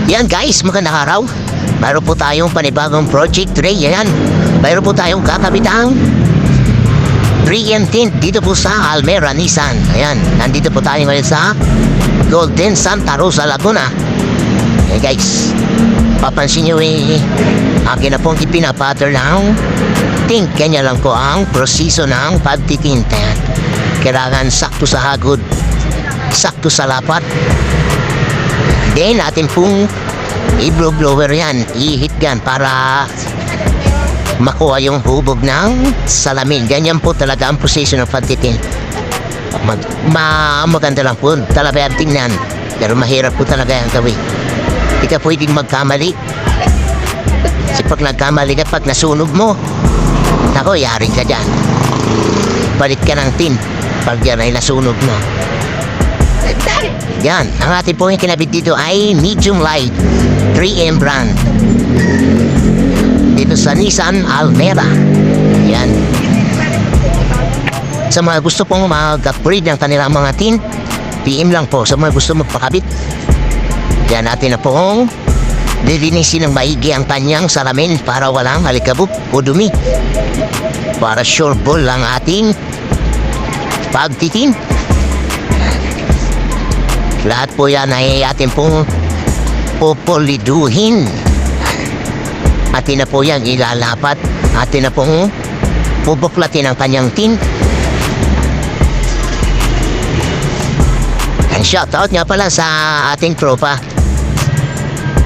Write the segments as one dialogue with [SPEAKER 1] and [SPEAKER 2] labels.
[SPEAKER 1] Yan guys, magandang araw. Mayroon po tayong panibagong project today. Yan. Mayroon po tayong kakabitang 3M tint dito po sa Almera Nissan. Ayan, nandito po tayo ngayon sa Golden Santa Rosa, Laguna. Ayan guys, papansin nyo akin na pong ipinapatter ng tint. Kanya lang po ang proseso ng pagtitinta. Kailangan sakto sa hagod, sakto sa lapat. Then natin pong i-blower yan, i-hit yan para makuha yung hubog ng salamin. Ganyan po talaga ang proseso ng pagtitin. Maganda lang po talaga ang tingnan, pero mahirap po talaga yung gawin. Hindi ka pwedeng magkamali. Kasi pag nagkamali ka, pag nasunog mo, ako, yaring ka dyan. Balik ka ng tin pag yan ay nasunog mo. Yan, ang ating po yung kinabit dito ay medium light 3M brand dito sa Nissan Almera. Yan, sa mga gusto pong mag-upgrade ng kanilang mga tint, PM lang po. Sa mga gusto magpakabit, yan, natin na pong lilinisin ng maigi ang kanyang salamin para walang alikabok o dumi, para sure ball ang ating pagtitin. Lahat po yan ay atin pong pupuliduhin. Atin na po yan ilalapat. Atin na pong pubuklatin ang kanyang tint. And shoutout nga pala sa ating tropa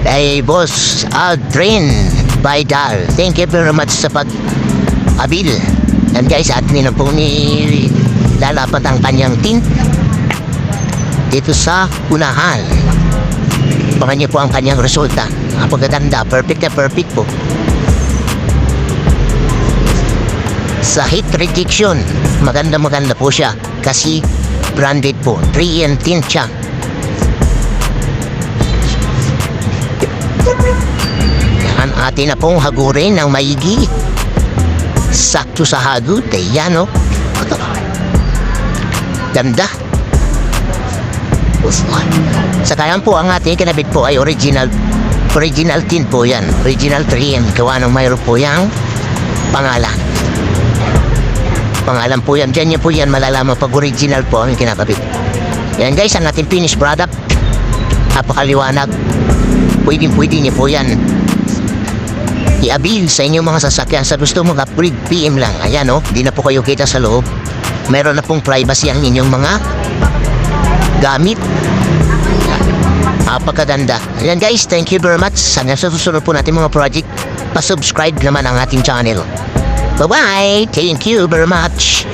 [SPEAKER 1] ay Boss Aldrin Baidal. Thank you very much sa pag-abil. And guys, atin na po lalapat ang kanyang tint dito sa unahan. Pangan niyo po ang kanyang resulta. Ang pagkaganda, perfect na perfect po. Sa heat rejection, maganda po siya kasi branded po, 3M tint siya. Yan, atin na pong hagurin ng maigi, sakto sa hagod. Yan o, ganda. Sa kayan po ang ating kinabit po ay original tint po yan, original 3M. Gawa ng mayroon po yung pangalan po yan. Diyan niyo po yan malalaman pag original po ang kinakabit. Yan guys, ang ating finished product, napakaliwanag. Pwede niyo po yan i-abil sa inyong mga sasakyan. Sa gusto mong upgrade, PM lang. Ayan o, di na po kayo kita sa loob. Meron na pong privacy ang inyong mga gamit. Napakaganda. Ayan guys, thank you very much. Sana sa susunod po natin mga project, pa-subscribe naman ang ating channel. Bye-bye. Thank you very much.